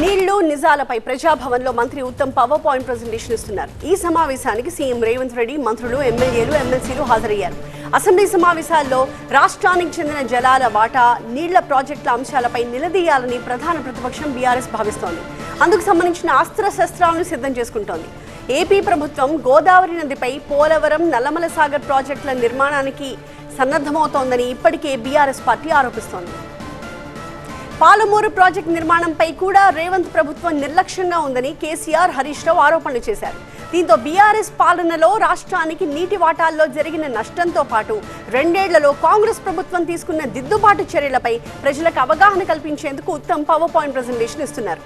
నీళ్లు నిజాలపై ప్రజాభవన్లో మంత్రి Uttam power point presentation ఇస్తున్నారు. ఈ సమావేశానికి సీఎం రేవంత్ రెడ్డి, మంత్రులు, ఎమ్మెల్యేలు, ఎమ్మెల్సీలు హాజరయ్యారు. అసెంబ్లీ సమావేశాల్లో రాష్ట్రానికి చెందిన జలాల వాటా, నీళ్ల ప్రాజెక్టుల అంశాలపై నిలదీయాలని ప్రధాన ప్రతిపక్షం బీఆర్ఎస్ భావిస్తోంది. అందుకు సంబంధించిన అస్త్రశస్త్రాలను సిద్ధం చేసుకుంటోంది. ఏపీ ప్రభుత్వం గోదావరి నదిపై పోలవరం, నల్లమల సాగర్ ప్రాజెక్టుల నిర్మాణానికి సన్నద్ధమవుతోందని ఇప్పటికే బీఆర్ఎస్ పార్టీ ఆరోపిస్తోంది. పాలమూరు ప్రాజెక్టు నిర్మాణంపై కూడా రేవంత్ ప్రభుత్వం నిర్లక్ష్యంగా ఉందని కేసీఆర్, హరీష్ రావు ఆరోపణలు చేశారు. దీంతో బీఆర్ఎస్ పాలనలో రాష్ట్రానికి నీటి వాటాల్లో జరిగిన నష్టంతో పాటు 2 ఏళ్లలో కాంగ్రెస్ ప్రభుత్వం తీసుకున్న దిద్దుబాటు చర్యలపై ప్రజలకు అవగాహన కల్పించేందుకు ఉత్తమ్ పవర్ పాయింట్ ప్రెజెంటేషన్ ఇస్తున్నారు.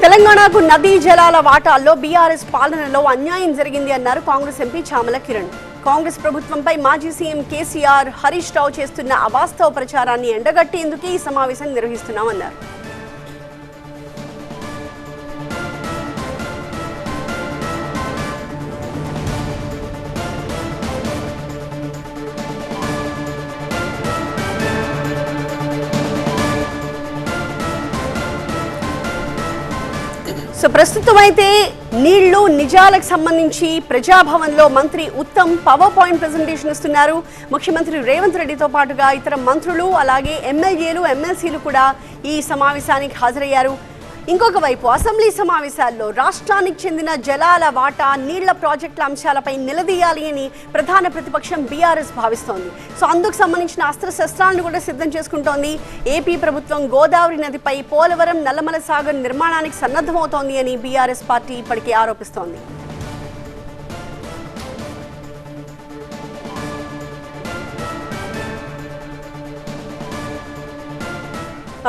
తెలంగాణకు నదీ జలాల వాటాల్లో బీఆర్ఎస్ పాలనలో అన్యాయం జరిగింది అన్నారు కాంగ్రెస్ ఎంపీ చామల కిరణ్. కాంగ్రెస్ ప్రభుత్వంపై మాజీ సీఎం కేసీఆర్, హరీష్ రావు చేస్తున్న అవాస్తవ ప్రచారాన్ని ఎండగట్టేందుకే ఈ సమావేశం నిర్వహిస్తున్నామన్నారు. ప్రస్తుతం అయితే నీళ్లు నిజాలకు సంబంధించి ప్రజాభవన్లో మంత్రి ఉత్తమ్ పవర్ పాయింట్ ప్రెజెంటేషన్ ఇస్తున్నారు. ముఖ్యమంత్రి రేవంత్ రెడ్డితో పాటుగా ఇతర మంత్రులు, అలాగే ఎమ్మెల్యేలు, ఎమ్మెల్సీలు కూడా ఈ సమావేశానికి హాజరయ్యారు. ఇంకొక వైపు అసెంబ్లీ సమావేశాల్లో రాష్ట్రానికి చెందిన జలాల వాటా, నీళ్ల ప్రాజెక్టుల అంశాలపై నిలదీయాలి అని ప్రధాన ప్రతిపక్షం బీఆర్ఎస్ భావిస్తోంది. సో అందుకు సంబంధించిన అస్త్రశస్త్రాలను కూడా సిద్ధం చేసుకుంటోంది. ఏపీ ప్రభుత్వం గోదావరి నదిపై పోలవరం, నల్లమల సాగర్ నిర్మాణానికి సన్నద్ధమవుతోంది అని బీఆర్ఎస్ పార్టీ ఇప్పటికే ఆరోపిస్తోంది.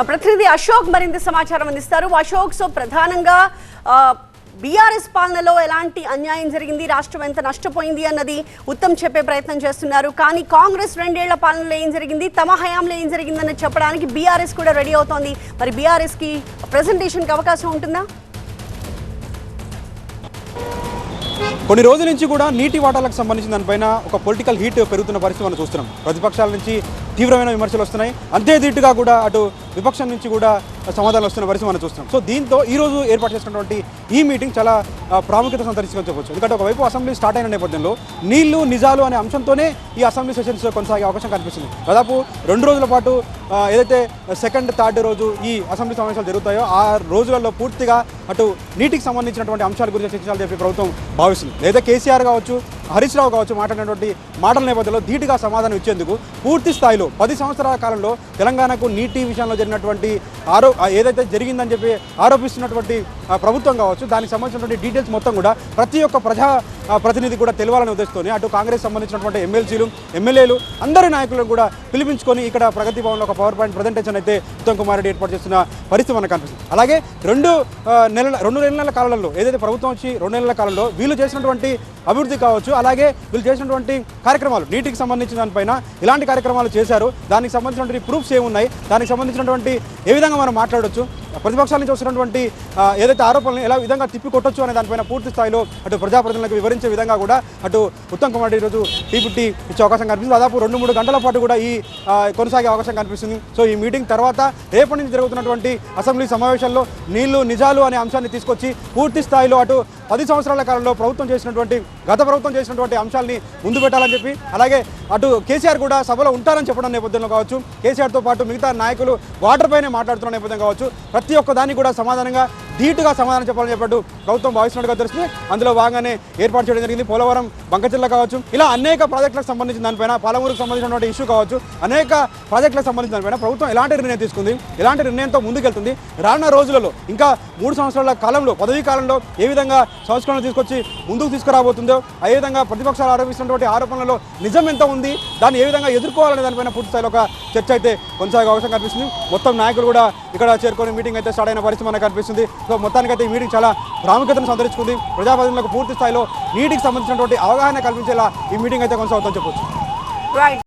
ప్రతినిధి అశోక్ మరింత సమాచారం అందిస్తారు. అశోక్, సో ప్రధానంగా బీఆర్ఎస్ పాలనలో ఎలాంటి అన్యాయం జరిగింది, రాష్ట్రం ఎంత నష్టపోయింది అన్నది ఉత్తమ్ చెప్పే ప్రయత్నం చేస్తున్నారు. కానీ కాంగ్రెస్ 2 ఏళ్ల పాలనలో ఏం జరిగింది, తమ హయాంలో ఏం జరిగిందని చెప్పడానికి బీఆర్ఎస్ కూడా రెడీ అవుతోంది. మరి బీఆర్ఎస్కి ప్రెజెంటేషన్కి అవకాశం ఉంటుందా? కొన్ని రోజుల నుంచి కూడా నీటి వాటాలకు సంబంధించిన దానిపైన ఒక పొలిటికల్ హీట్ పెరుగుతున్న పరిస్థితి మనం చూస్తున్నాం. ప్రతిపక్షాల నుంచి తీవ్రమైన విమర్శలు వస్తున్నాయి. అంతే ధీటుగా కూడా అటు విపక్షం నుంచి కూడా సమాధానాలు వస్తున్న పరిస్థితి మనం చూస్తున్నాం. సో దీంతో ఈరోజు ఏర్పాటు చేసినటువంటి ఈ మీటింగ్ చాలా ప్రాముఖ్యత సంతరించుకొని చెప్పవచ్చు. ఎందుకంటే ఒకవైపు అసెంబ్లీ స్టార్ట్ అయిన నేపథ్యంలో నీళ్లు నిజాలు అనే అంశంతోనే ఈ అసెంబ్లీ సెషన్స్ కొనసాగే అవకాశం కనిపిస్తుంది. దాదాపు 2 రోజుల పాటు ఏదైతే 2nd, 3rd రోజు ఈ అసెంబ్లీ సమావేశాలు జరుగుతాయో ఆ రోజులలో పూర్తిగా అటు నీటికి సంబంధించినటువంటి అంశాల గురించి చర్చించాలని చెప్పి ప్రభుత్వం భావిస్తుంది. లేదా కేసీఆర్ కావచ్చు, హరీష్ రావు కావచ్చు మాట్లాడినటువంటి మాటల నేపథ్యంలో ధీటుగా సమాధానం ఇచ్చేందుకు పూర్తి స్థాయిలో 10 సంవత్సరాల కాలంలో తెలంగాణకు నీటి విషయంలో జరిగినటువంటి ఏదైతే జరిగిందని చెప్పి ఆరోపిస్తున్నటువంటి ప్రభుత్వం కావచ్చు, దానికి సంబంధించినటువంటి డీటెయిల్స్ మొత్తం కూడా ప్రతి ఒక్క ప్రజా ప్రతినిధి కూడా తెలియాలని ఉద్దేశంతోనే అటు కాంగ్రెస్ సంబంధించినటువంటి ఎమ్మెల్సీలు, ఎమ్మెల్యేలు అందరి నాయకులను కూడా పిలిపించుకొని ఇక్కడ ప్రగతి భవన్లో ఒక పవర్ పాయింట్ ప్రజెంటేషన్ అయితే ఉత్తమ్ కుమార్ రెడ్డి ఏర్పాటు చేస్తున్న పరిస్థితి మనకు కనిపిస్తుంది. అలాగే 2 నెలల కాలంలో ఏదైతే ప్రభుత్వం వచ్చి 2 నెలల కాలంలో వీళ్ళు చేసినటువంటి అభివృద్ధి కావచ్చు, అలాగే వీళ్ళు చేసినటువంటి కార్యక్రమాలు నీటికి సంబంధించిన దానిపైన ఇలాంటి కార్యక్రమాలు చేశారు, దానికి సంబంధించినటువంటి ప్రూఫ్స్ ఏమున్నాయి, దానికి సంబంధించినటువంటి ఏ విధంగా మనం మాట్లాడవచ్చు, ప్రతిపక్షాల నుంచి వస్తున్నటువంటి ఏదైతే ఆరోపణలు ఎలా విధంగా తిప్పికొట్టొచ్చు అనే దానిపైన పూర్తి స్థాయిలో అటు ప్రజాప్రతినిధులకు వివరించే విధంగా కూడా అటు ఉత్తమ్ కుమార్ రెడ్డి ఈరోజు టీ50 ఇచ్చే అవకాశం కనిపిస్తుంది. దాదాపు 2-3 గంటల పాటు కూడా ఈ కొనసాగే అవకాశం కనిపిస్తుంది. సో ఈ మీటింగ్ తర్వాత రేపటి నుంచి జరుగుతున్నటువంటి అసెంబ్లీ సమావేశాల్లో నీళ్లు నిజాలు అనే అంశాన్ని తీసుకొచ్చి పూర్తి స్థాయిలో అటు 10 సంవత్సరాల కాలంలో గత ప్రభుత్వం చేసినటువంటి అంశాలని ముందు పెట్టాలని చెప్పి, అలాగే అటు కేసీఆర్ కూడా సభలో ఉంటారని చెప్పడం నేపథ్యంలో కావచ్చు, కేసీఆర్తో పాటు మిగతా నాయకులు వాటర్ పైనే మాట్లాడుతున్న నేపథ్యం కావచ్చు, ప్రతి ఒక్క దాన్ని కూడా సమాధానంగా ధీటుగా సమాధానం చెప్పాలని చెప్పట్టు ప్రభుత్వం భావిస్తున్నట్టుగా తెలుస్తుంది. అందులో భాగంగానే ఏర్పాటు చేయడం జరిగింది. పోలవరం, బంకచెర్ల కావచ్చు, ఇలా అనేక ప్రాజెక్టులకు సంబంధించిన దానిపైన, పాలమూరుకు సంబంధించినటువంటి ఇష్యూ కావచ్చు, అనేక ప్రాజెక్టులకు సంబంధించిన దానిపైన ప్రభుత్వం ఎలాంటి నిర్ణయం తీసుకుంది, ఎలాంటి నిర్ణయంతో ముందుకెళ్తుంది, రానున్న రోజులలో ఇంకా 3 సంవత్సరాల కాలంలో పదవీ కాలంలో ఏ విధంగా సంస్కరణలు తీసుకొచ్చి ముందుకు తీసుకురాబోతుందో, ఏ విధంగా ప్రతిపక్షాలు ఆరోపిస్తున్నటువంటి ఆరోపణలలో నిజం ఎంత ఉంది, దాన్ని ఏ విధంగా ఎదుర్కోవాలనే దానిపైన పూర్తి స్థాయిలో ఒక చర్చ అయితే కొనసాగే అవకాశం కనిపిస్తుంది. మొత్తం నాయకులు కూడా ఇక్కడ చేరుకొని మీటింగ్ అయితే స్టార్ట్ అయిన పరిస్థితి మనకు కనిపిస్తుంది. సో మొత్తానికైతే ఈ మీటింగ్ చాలా ప్రాముఖ్యతను సంతరించుకుంది. ప్రజాప్రతినిధులకు పూర్తి స్థాయిలో నీటికి సంబంధించినటువంటి అవగాహన కల్పించేలా ఈ మీటింగ్ అయితే కొనసాగుతుందని చెప్పొచ్చు.